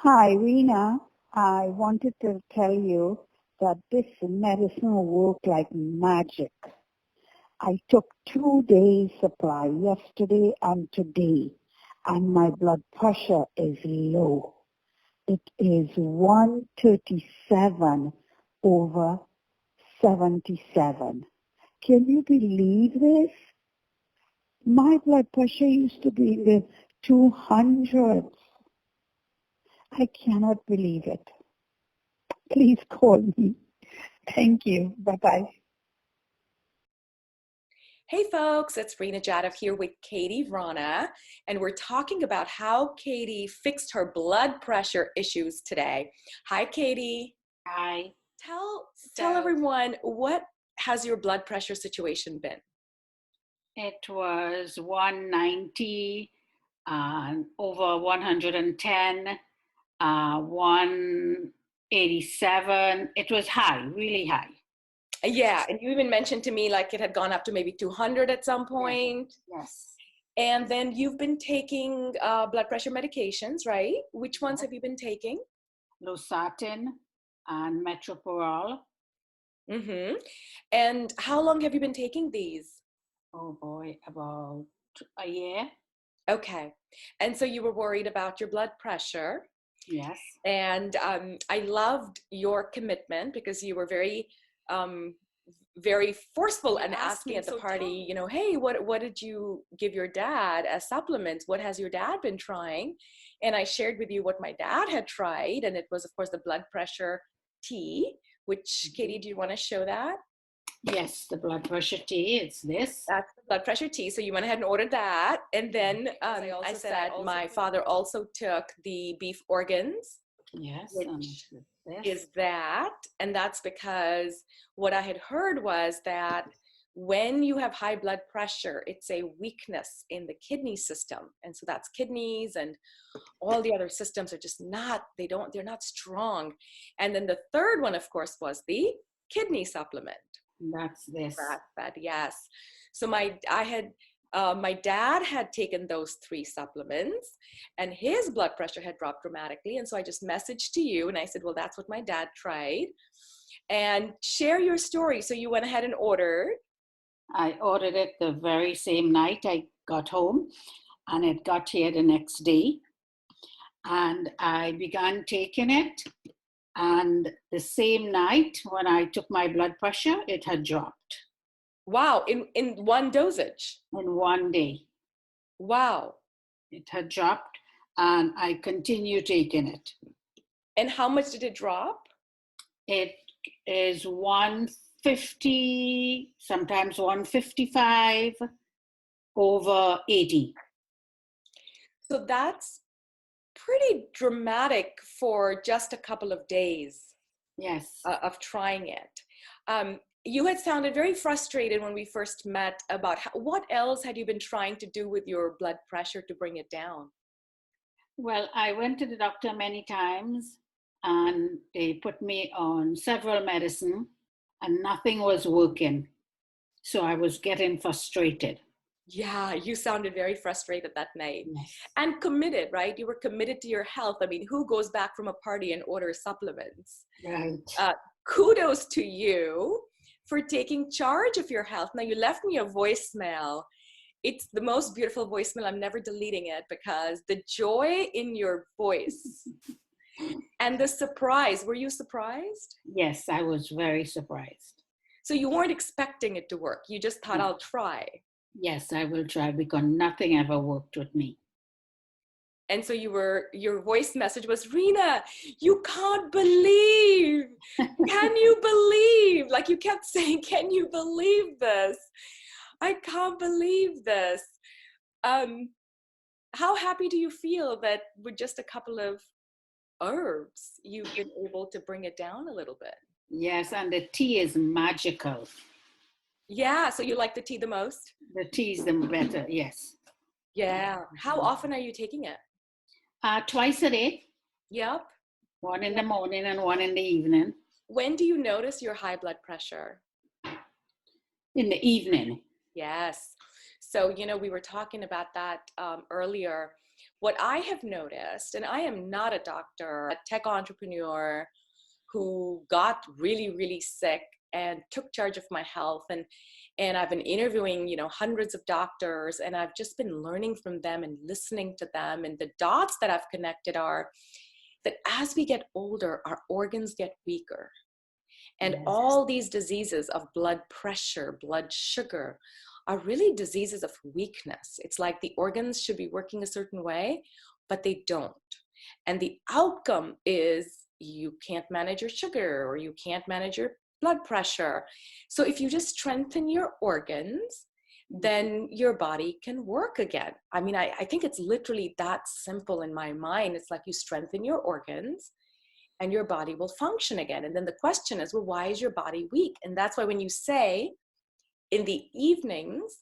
Hi, Rena. I wanted to tell you that this medicine worked like magic. I took 2 days supply yesterday and today, and my blood pressure is low. It is 137 over 77. Can you believe this? My blood pressure used to be in the 200s. I cannot believe it. Please call me. Thank you. Bye-bye. Hey folks, it's Rena Jadov here with Katie Vrana, and we're talking about how Katie fixed her blood pressure issues today. Hi Katie. Hi. Tell everyone, what has your blood pressure situation been? It was 190 over 110, 187. It was high, really high. Yeah, and you even mentioned to me like it had gone up to maybe 200 at some point. Yes. And then you've been taking blood pressure medications, right? Which ones have you been taking? Losartan and metoprolol. Mm-hmm. And how long have you been taking these? Oh boy, about a year. Okay. And so you were worried about your blood pressure. Yes. And I loved your commitment because you were um, very forceful and asking at the party, you know, hey, what did you give your dad as supplements? What has your dad been trying? And I shared with you what my dad had tried, and it was, of course, the blood pressure tea, which, Katie, do you want to show that? Yes, the blood pressure tea, it's this. That's the blood pressure tea. So you went ahead and ordered that. And then I said my father also took the beef organs. Yes. Which is that. And that's because what I had heard was that when you have high blood pressure, it's a weakness in the kidney system. And so that's kidneys and all the other systems are just not, they're not strong. And then the third one, of course, was the kidney supplement. That's this. Grass-fed, yes. So my dad had taken those 3 supplements and his blood pressure had dropped dramatically. And so I just messaged to you and I said, well, that's what my dad tried. And share your story. So you went ahead and ordered. I ordered it the very same night I got home, and it got here the next day. And I began taking it. And the same night when I took my blood pressure, it had dropped. Wow, in one dosage? In one day. Wow. It had dropped, and I continue taking it. And how much did it drop? It is 150, sometimes 155 over 80. So that's pretty dramatic for just a couple of days. Yes. Of trying it. You had sounded very frustrated when we first met about what else had you been trying to do with your blood pressure to bring it down? Well, I went to the doctor many times and they put me on several medicine and nothing was working. So I was getting frustrated. Yeah, you sounded very frustrated that night. Yes. And committed, right? You were committed to your health. I mean, who goes back from a party and orders supplements? Right. Kudos to you for taking charge of your health. Now, you left me a voicemail. It's the most beautiful voicemail. I'm never deleting it because the joy in your voice and the surprise. Were you surprised? Yes, I was very surprised. So you weren't expecting it to work. You just thought, I'll try. Yes, I will try because nothing ever worked with me. And so your voice message was, Rena, you can't believe. Can you believe? Like you kept saying, can you believe this? I can't believe this. How happy do you feel that with just a couple of herbs, you've been able to bring it down a little bit? Yes, and the tea is magical. Yeah, so you like the tea the most? The tea is the better, yes. Yeah. How often are you taking it? Twice a day. Yep. One in the morning and one in the evening. When do you notice your high blood pressure? In the evening. Yes. So, we were talking about that earlier. what I have noticed, and I am not a doctor, a tech entrepreneur who got really, really sick and took charge of my health. And I've been interviewing, you know, hundreds of doctors, and I've just been learning from them and listening to them. And the dots that I've connected are that as we get older, our organs get weaker. And Yes. all these diseases of blood pressure, blood sugar, are really diseases of weakness. It's like the organs should be working a certain way, but they don't. And the outcome is you can't manage your sugar, or you can't manage your blood pressure. So if you just strengthen your organs, then your body can work again. I mean, I think it's literally that simple in my mind. It's like you strengthen your organs and your body will function again. And then the question is, well, why is your body weak? And that's why when you say in the evenings,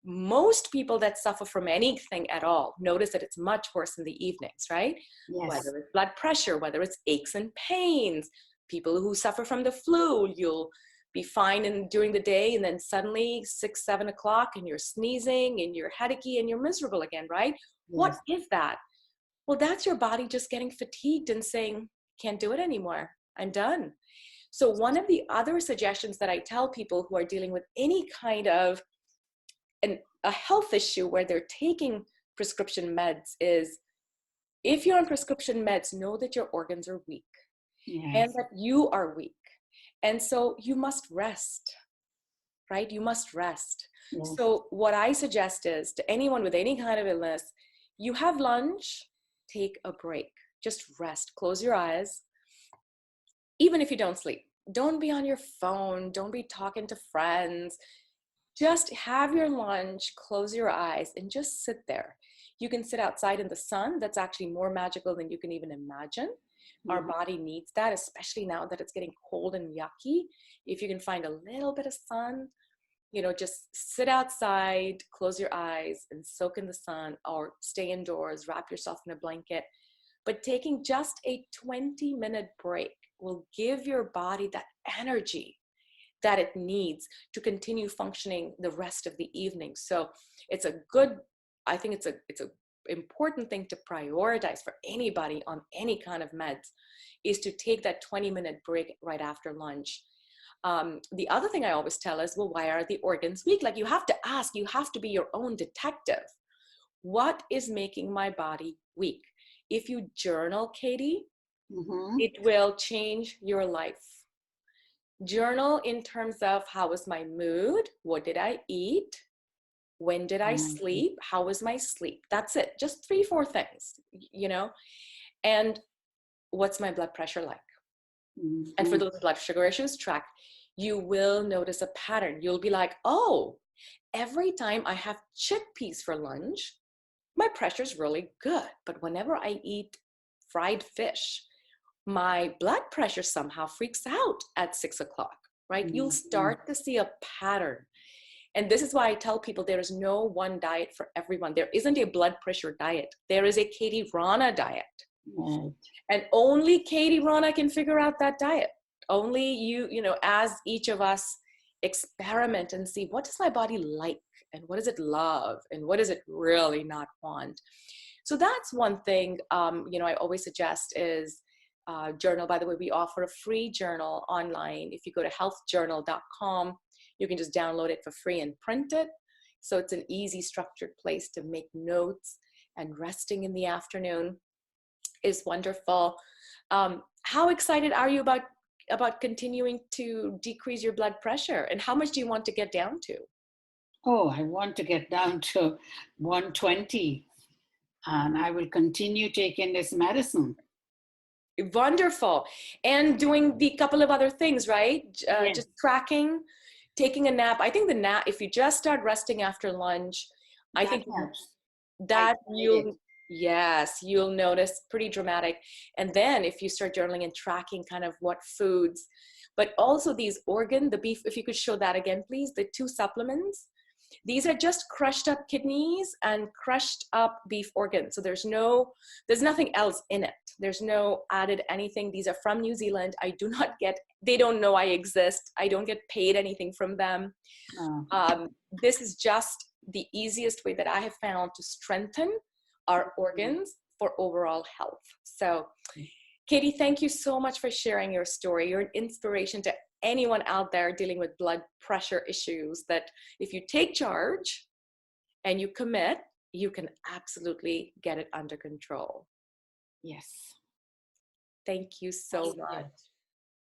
most people that suffer from anything at all notice that it's much worse in the evenings, right? Yes. Whether it's blood pressure, whether it's aches and pains, people who suffer from the flu, you'll be fine during the day, and then suddenly 6, 7 o'clock and you're sneezing and you're headachy and you're miserable again, right? Yes. What is that? Well, that's your body just getting fatigued and saying, can't do it anymore. I'm done. So one of the other suggestions that I tell people who are dealing with any kind of a health issue where they're taking prescription meds is, if you're on prescription meds, know that your organs are weak. Yes. And that you are weak. And so you must rest, right? You must rest. Yes. So what I suggest is to anyone with any kind of illness, you have lunch, take a break, just rest, close your eyes. Even if you don't sleep, don't be on your phone, don't be talking to friends. Just have your lunch, close your eyes, and just sit there. You can sit outside in the sun. That's actually more magical than you can even imagine. Our body needs that, especially now that it's getting cold and yucky. If you can find a little bit of sun, you know, just sit outside, close your eyes and soak in the sun, or stay indoors, wrap yourself in a blanket. But taking just a 20-minute break will give your body that energy that it needs to continue functioning the rest of the evening. So it's a good, I think it's a important thing to prioritize for anybody on any kind of meds, is to take that 20-minute break right after lunch. The other thing I always tell is, well, why are the organs weak? Like, you have to ask, you have to be your own detective. What is making my body weak? If you journal, Katie, it will change your life. Journal in terms of, how was my mood? What did I eat? When did I sleep? How was my sleep? That's it. Just 3, 4 things, you know? And what's my blood pressure like? And for those blood sugar issues, track. You will notice a pattern. You'll be like, oh, every time I have chickpeas for lunch, my pressure's really good. But whenever I eat fried fish, my blood pressure somehow freaks out at 6 o'clock, right? You'll start to see a pattern. And this is why I tell people there is no one diet for everyone. There isn't a blood pressure diet. There is a Katie Rana diet. Right. And only Katie Rana can figure out that diet. Only you know, as each of us experiment and see, what does my body like? And what does it love? And what does it really not want? So that's one thing, you know, I always suggest is journal. By the way, we offer a free journal online. If you go to healthjournal.com, you can just download it for free and print it. So it's an easy, structured place to make notes, and resting in the afternoon is wonderful. How excited are you about continuing to decrease your blood pressure? And how much do you want to get down to? Oh, I want to get down to 120, and I will continue taking this medicine. Wonderful. And doing the couple of other things, right? Yes. Just tracking, taking a nap. I think the nap, if you just start resting after lunch, I think helps. that you'll notice pretty dramatic. And then if you start journaling and tracking kind of what foods, but also these the beef, if you could show that again, please, the 2 supplements. These are just crushed up kidneys and crushed up beef organs. So there's nothing else in it. There's no added anything. These are from New Zealand. They don't know I exist. I don't get paid anything from them. This is just the easiest way that I have found to strengthen our organs for overall health. So Katie, thank you so much for sharing your story. You're an inspiration to anyone out there dealing with blood pressure issues, that if you take charge and you commit, you can absolutely get it under control. Yes. Thank you so much.